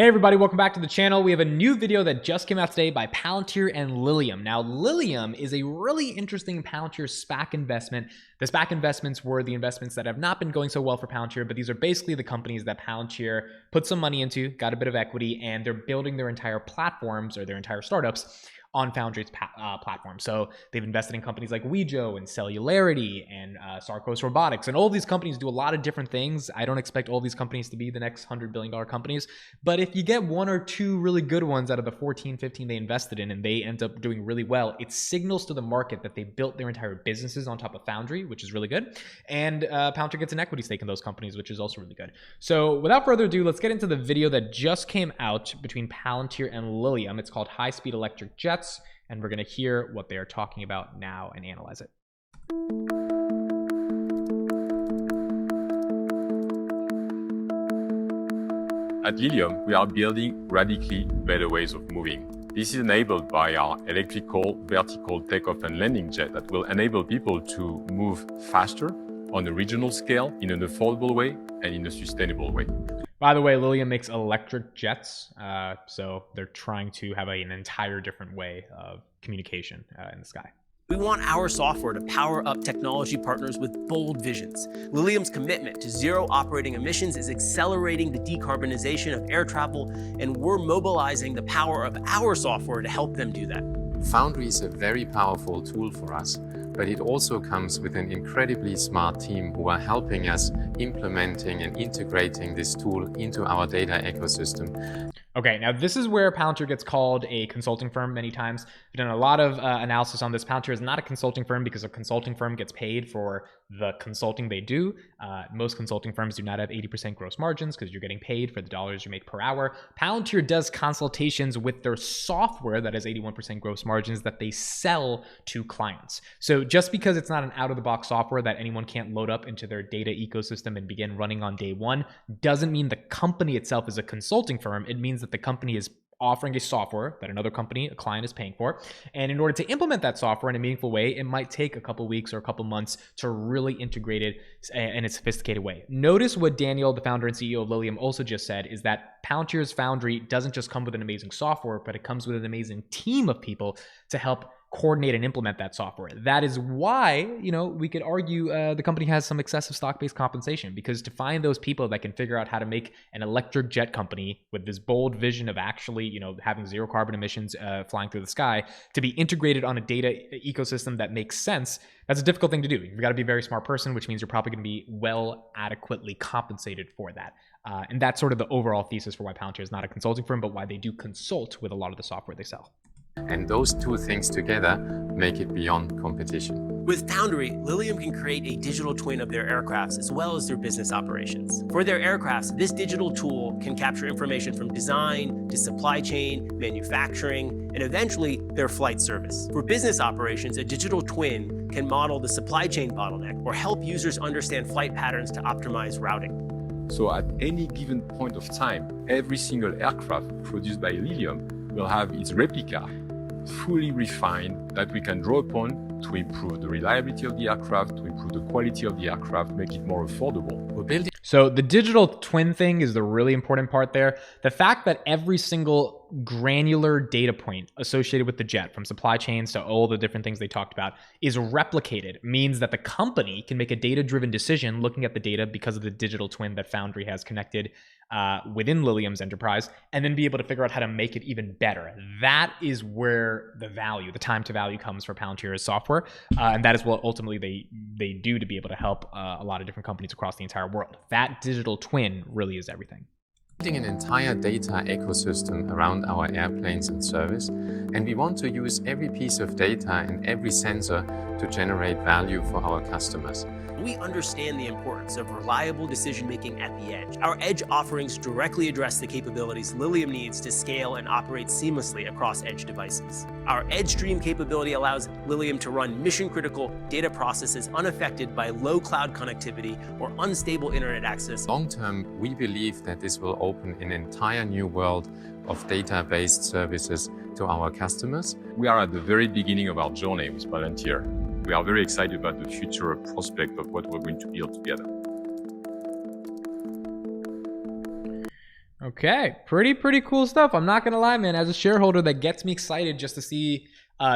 Hey everybody, welcome back to the channel. We have a new video that just came out today by Palantir and Lilium. Now, Lilium is a really interesting Palantir SPAC investment. The SPAC investments were the investments that have not been going so well for Palantir, but these are basically the companies that Palantir put some money into, got a bit of equity, and they're building their entire platforms or their entire startups on Foundry's platform. So they've invested in companies like Wejo and Cellularity and Sarcos Robotics, and all these companies do a lot of different things. I don't expect all these companies to be the next $100 billion companies, but if you get one or two really good ones out of the 14, 15 they invested in and they end up doing really well, it signals to the market that they built their entire businesses on top of Foundry, which is really good. And Palantir gets an equity stake in those companies, which is also really good. So without further ado, let's get into the video that just came out between Palantir and Lilium. It's called High Speed Electric Jets, and we're going to hear what they are talking about now and analyze it. At Lilium, we are building radically better ways of moving. This is enabled by our electrical vertical takeoff and landing jet that will enable people to move faster on a regional scale in an affordable way and in a sustainable way. By the way, Lilium makes electric jets, so they're trying to have an entire different way of communication in the sky. We want our software to power up technology partners with bold visions. Lilium's commitment to zero operating emissions is accelerating the decarbonization of air travel, and we're mobilizing the power of our software to help them do that. Foundry is a very powerful tool for us, but it also comes with an incredibly smart team who are helping us implementing and integrating this tool into our data ecosystem. Okay, now this is where Palantir gets called a consulting firm many times. We've done a lot of analysis on this. Palantir is not a consulting firm because a consulting firm gets paid for the consulting they do. Most consulting firms do not have 80% gross margins because you're getting paid for the dollars you make per hour. Palantir does consultations with their software that has 81% gross margins that they sell to clients. So just because it's not an out-of-the-box software that anyone can't load up into their data ecosystem and begin running on day one, doesn't mean the company itself is a consulting firm. It means that the company is offering a software that another company, a client, is paying for. And in order to implement that software in a meaningful way, it might take a couple weeks or a couple months to really integrate it in a sophisticated way. Notice what Daniel, the founder and CEO of Lilium, also just said, is that Palantir's Foundry doesn't just come with an amazing software, but it comes with an amazing team of people to help coordinate and implement that software. That is why, we could argue the company has some excessive stock-based compensation, because to find those people that can figure out how to make an electric jet company with this bold vision of actually, having zero carbon emissions flying through the sky to be integrated on a data ecosystem that makes sense, that's a difficult thing to do. You've got to be a very smart person, which means you're probably going to be well adequately compensated for that. And that's sort of the overall thesis for why Palantir is not a consulting firm, but why they do consult with a lot of the software they sell. And those two things together make it beyond competition. With Foundry, Lilium can create a digital twin of their aircrafts as well as their business operations. For their aircrafts, this digital tool can capture information from design to supply chain, manufacturing, and eventually their flight service. For business operations, a digital twin can model the supply chain bottleneck or help users understand flight patterns to optimize routing. So at any given point of time, every single aircraft produced by Lilium will have its replica fully refined that we can draw upon to improve the reliability of the aircraft, to improve the quality of the aircraft, make it more affordable. So the digital twin thing is the really important part there. The fact that every single granular data point associated with the jet, from supply chains to all the different things they talked about, is replicated means that the company can make a data-driven decision looking at the data because of the digital twin that Foundry has connected within Lilium's enterprise, and then be able to figure out how to make it even better. That is where the value, the time to value, comes for Palantir's software, and that is what ultimately they do to be able to help a lot of different companies across the entire world. That digital twin really is everything. Building an entire data ecosystem around our airplanes and service, and we want to use every piece of data and every sensor to generate value for our customers. We understand the importance of reliable decision-making at the edge. Our edge offerings directly address the capabilities Lilium needs to scale and operate seamlessly across edge devices. Our Edge Stream capability allows Lilium to run mission-critical data processes unaffected by low cloud connectivity or unstable internet access. Long-term, we believe that this will open an entire new world of data-based services to our customers. We are at the very beginning of our journey with Palantir. We are very excited about the future prospect of what we're going to build together. Okay, pretty cool stuff. I'm not gonna lie, man. As a shareholder, that gets me excited just to see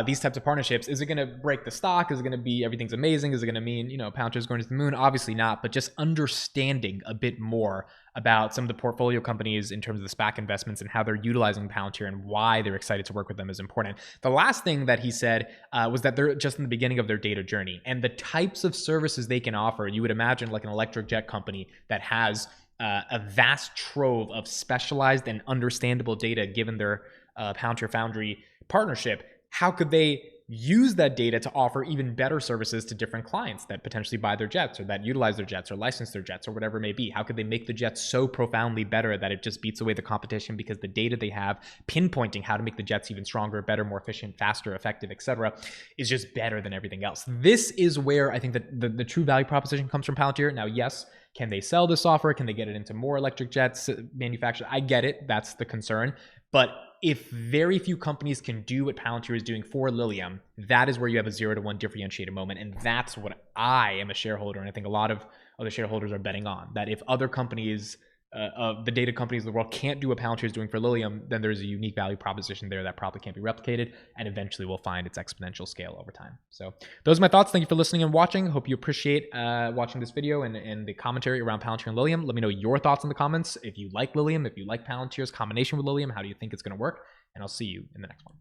these types of partnerships. Is it gonna break the stock? Is it gonna be everything's amazing? Is it gonna mean, you know, Palantir's going to the moon? Obviously not, but just understanding a bit more about some of the portfolio companies in terms of the SPAC investments and how they're utilizing Palantir and why they're excited to work with them is important. The last thing that he said was that they're just in the beginning of their data journey, and the types of services they can offer. You would imagine like an electric jet company that has a vast trove of specialized and understandable data given their Palantir Foundry partnership. How could they use that data to offer even better services to different clients that potentially buy their jets or that utilize their jets or license their jets or whatever it may be? How could they make the jets so profoundly better that it just beats away the competition because the data they have pinpointing how to make the jets even stronger, better, more efficient, faster, effective, etc., is just better than everything else? This is where I think that the true value proposition comes from Palantir. Now, yes, can they sell this software? Can they get it into more electric jets manufactured? I get it. That's the concern. But if very few companies can do what Palantir is doing for Lilium, that is where you have a 0-to-1 differentiated moment. And that's what I am a shareholder, and I think a lot of other shareholders are betting on. That if other companies, the data companies of the world can't do what Palantir is doing for Lilium, then there's a unique value proposition there that probably can't be replicated, and eventually will find its exponential scale over time. So those are my thoughts. Thank you for listening and watching. Hope you appreciate watching this video and the commentary around Palantir and Lilium. Let me know your thoughts in the comments. If you like Lilium, if you like Palantir's combination with Lilium, how do you think it's going to work? And I'll see you in the next one.